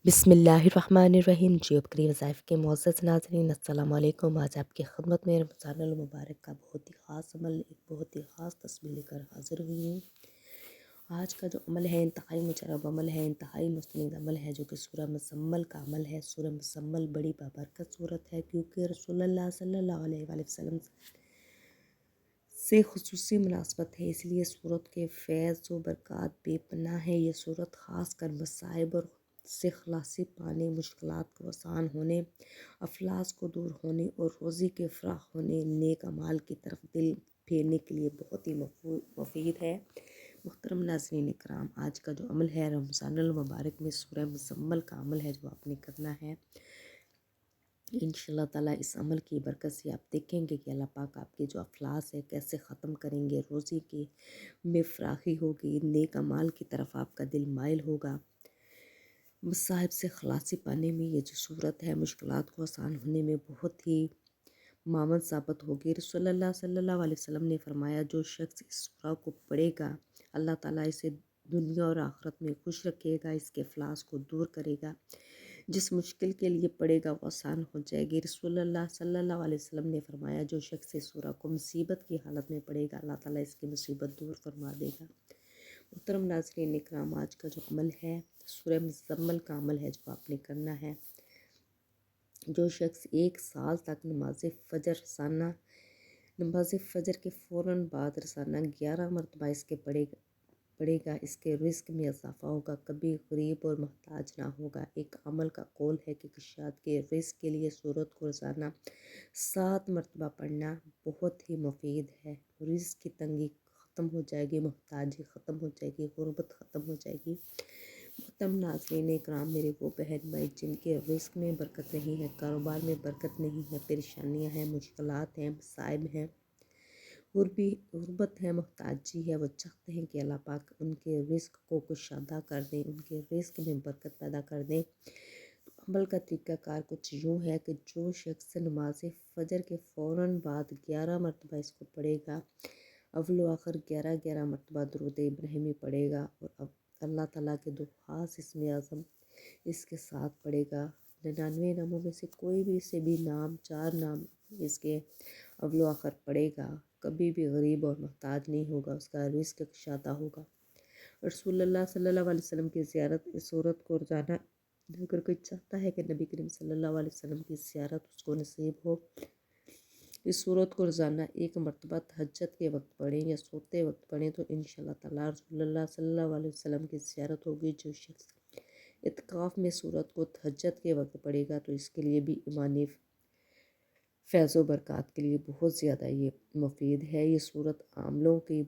बिस्मिल्लाहिर्रहमानिर्रहीम। जियो बकरी वज़ाइफ के मुअज़्ज़ज़ नाज़रीन, अस्सलामु अलैकुम। आज आपकी खिदमत में रमज़ान अल मुबारक का बहुत ही ख़ास अमल, एक बहुत ही ख़ास तस्वीर लेकर हाज़िर हुई हूँ। आज का जो अमल है इंतहाई मुजरब अमल है, इंतहाई मुस्तनिद अमल है, जो कि सूरह मुज़म्मल का अमल है। सूरह मुज़म्मल बड़ी बाबरकत सूरत है, क्योंकि रसूलुल्लाह सल्लल्लाहु अलैहि वसल्लम से खुसूसी मुनासबत है, इसलिए सूरत के फैज़ व बरक़ात बेपनाह है। ये सूरत ख़ास कर मसाइब और से खलासी पाने, मुश्किलात को आसान होने, अफलास को दूर होने और रोज़ी के फ़राख होने, नेक अमाल की तरफ दिल फेरने के लिए बहुत ही मुफीद है। मुहतरम नाज़रीन इकराम, आज का जो अमल है रमज़ान अल मुबारक में सूरह मुज़म्मल का अमल है, जो आपने करना है। इंशाअल्लाह ताला इस अमल की बरकत से आप देखेंगे कि अल्लाह पाक आपके जो अफलास है कैसे ख़त्म करेंगे, रोज़ी की में फ़राखी होगी, नेक अमाल की तरफ आपका दिल माइल होगा। मसाइब से खलासी पाने में ये जो सूरत है, मुश्किलात को आसान होने में बहुत ही मामद साबित होगी। रसूलुल्लाह सल्लल्लाहु अलैहि वसल्लम ने फरमाया, जो शख्स इस सूरा को पढ़ेगा, अल्लाह ताला इसे दुनिया और आखिरत में खुश रखेगा, इसके अफलास को दूर करेगा। जिस मुश्किल के लिए पड़ेगा वो आसान हो जाएगी। रसूलुल्लाह सल्लल्लाहु अलैहि वसल्लम ने फरमाया, जो शख्स इस सूरा को मुसीबत की हालत में पढ़ेगा, अल्लाह ताला इसकी मुसीबत दूर फरमा देगा। मुहतरम नाज़रीन इकराम, आज का जो अमल है सूरह मुज़म्मल का अमल है, जो आपने करना है। जो शख्स 1 साल तक नमाज फ़जर के फ़ौरन बाद रोज़ाना 11 मरतबा इसके पड़ेगा, इसके रिस्क में इजाफ़ा होगा, कभी गरीब और मोहताज ना होगा। एक अमल का कौल है कि कुशाद के रिस्क के लिए सूरत को रोज़ाना 7 मरतबा पढ़ना बहुत ही मुफीद है। रिस्क की तंगी ख़त्म हो जाएगी, मोहताजी ख़त्म हो जाएगी, गुर्बत ख़त्म हो जाएगी। मोहतरम नाज़रीन इकराम, मेरे वो बहन भाई जिनके रिस्क में बरकत नहीं है, कारोबार में बरकत नहीं है, परेशानियाँ हैं, मुश्किलात हैं, मसाइब हैं, गुर्बत है, मोहताजी है, वो चाहते हैं कि अल्लाह पाक उनके रिस्क को कुशादा कर दें, उनके रिस्क में बरकत पैदा कर दें। तो अमल का तरीक़ाकार कुछ यूँ है कि जो शख्स नमाज फ़जर के फ़ौरन बाद 11 मरतबा इसको पढ़ेगा, अव्वल व आखिर 11 मरतबा दुरूद इब्राहिमी पढ़ेगा, और अब अल्लाह ताला के दो ख़ास इस्म आज़म इसके साथ पढ़ेगा। 99 नामों में से कोई भी से भी नाम, 4 नाम इसके अव्वल आखिर पढ़ेगा, कभी भी गरीब और मोहताज नहीं होगा, उसका रिस्क कुशादा होगा। रसूलुल्लाह सल्लल्लाहु अलैहि वसल्लम की ज़ियारत, इस सूरत को रोज़ाना अगर कोई चाहता है कि नबी करीम सल्लल्लाहु अलैहि वसल्लम की ज़ियारत उसको नसीब हो, इस सूरत को रोज़ाना 1 मरतबा तहज्जुद के वक्त पढ़ें या सोते वक्त पढ़ें, तो इंशाअल्लाह ताला रसूलुल्लाह सल्लल्लाहु अलैहि वसल्लम की ज़ियारत होगी। जो शख्स इत्काफ़ में सूरत को तहज्जुद के वक्त पढ़ेगा, तो इसके लिए भी ईमानी फैज़ व बरक़ात के लिए बहुत ज़्यादा ये मुफीद है। ये सूरत आमलों की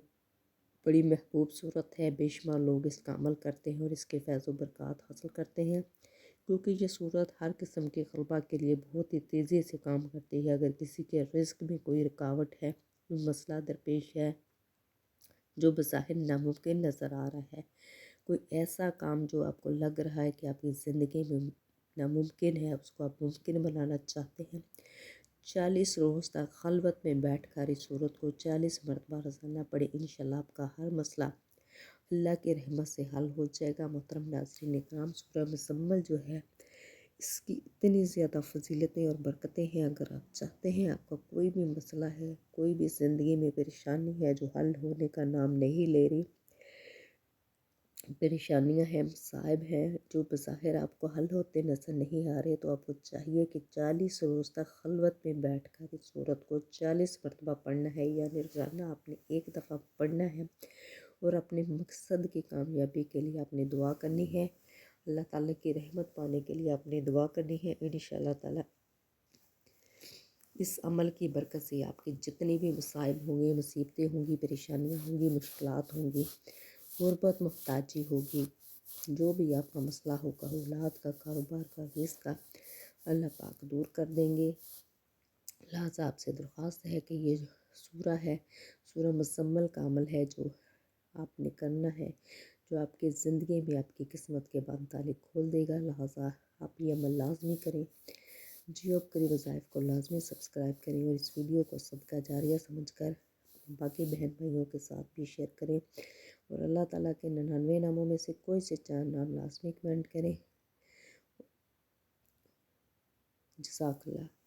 बड़ी महबूब सूरत है, बेशुमार लोग इसका अमल करते हैं और इसके फैज़ व बरक़ात हासिल करते हैं, क्योंकि ये सूरत हर किस्म के ग़लबा के लिए बहुत ही तेज़ी से काम करती है। अगर किसी के रिस्क में कोई रुकावट है, कोई मसला दरपेश है जो बज़ाहिर नामुमकिन नज़र आ रहा है, कोई ऐसा काम जो आपको लग रहा है कि आपकी ज़िंदगी में नामुमकिन है, उसको आप मुमकिन बनाना चाहते हैं, 40 रोज़ तक खलवत में बैठ कर इस सूरत को 40 मरतबा रोज़ाना पढ़े, इंशाअल्लाह आपका हर मसला अल्लाह की रहमत से हल हो जाएगा। मोहतरम नाज़रीन इकराम, सूरह मुज़म्मल जो है, इसकी इतनी ज़्यादा फ़जीलतें और बरकतें हैं। अगर आप चाहते हैं आपका कोई भी मसला है, कोई भी ज़िंदगी में परेशानी है जो हल होने का नाम नहीं ले रही, परेशानियां हैं, मसाइब हैं जो बज़ाहिर आपको हल होते नज़र नहीं आ रहे, तो आपको चाहिए कि 40 रोज़ तक खलवत में बैठ कर इस सूरत को 40 मरतबा पढ़ना है। यानी रोज़ाना आपने एक दफ़ा पढ़ना है और अपने मकसद की कामयाबी के लिए आपने दुआ करनी है, अल्लाह ताला की रहमत पाने के लिए आपने दुआ करनी है। इंशाअल्लाह ताला इस अमल की बरकत से आपकी जितनी भी मसाइब होंगे, मुसीबतें होंगी, परेशानियाँ होंगी, मुश्किलात होंगी, गुर्बत, मोहताजी होगी, जो भी आपका मसला होगा, औलाद का, कारोबार का, रिज़्क़ का, अल्लाह पाक दूर कर देंगे। लिहाज़ा आपसे दरख्वास्त है कि ये सूरा है, सूरह मुज़म्मल का अमल है जो आपने करना है, जो आपकी ज़िंदगी में आपकी किस्मत के बाब ताले खोल देगा। लिहाज़ा आप ये अमल लाज़मी करें। जियो बकरी वज़ाइफ को लाज़मी सब्सक्राइब करें और इस वीडियो को सदका जारिया समझकर बाकी बहन भाइयों के साथ भी शेयर करें, और अल्लाह ताला के 99 नामों में से कोई से 4 नाम लाज़मी कमेंट करें। جزاک اللہ۔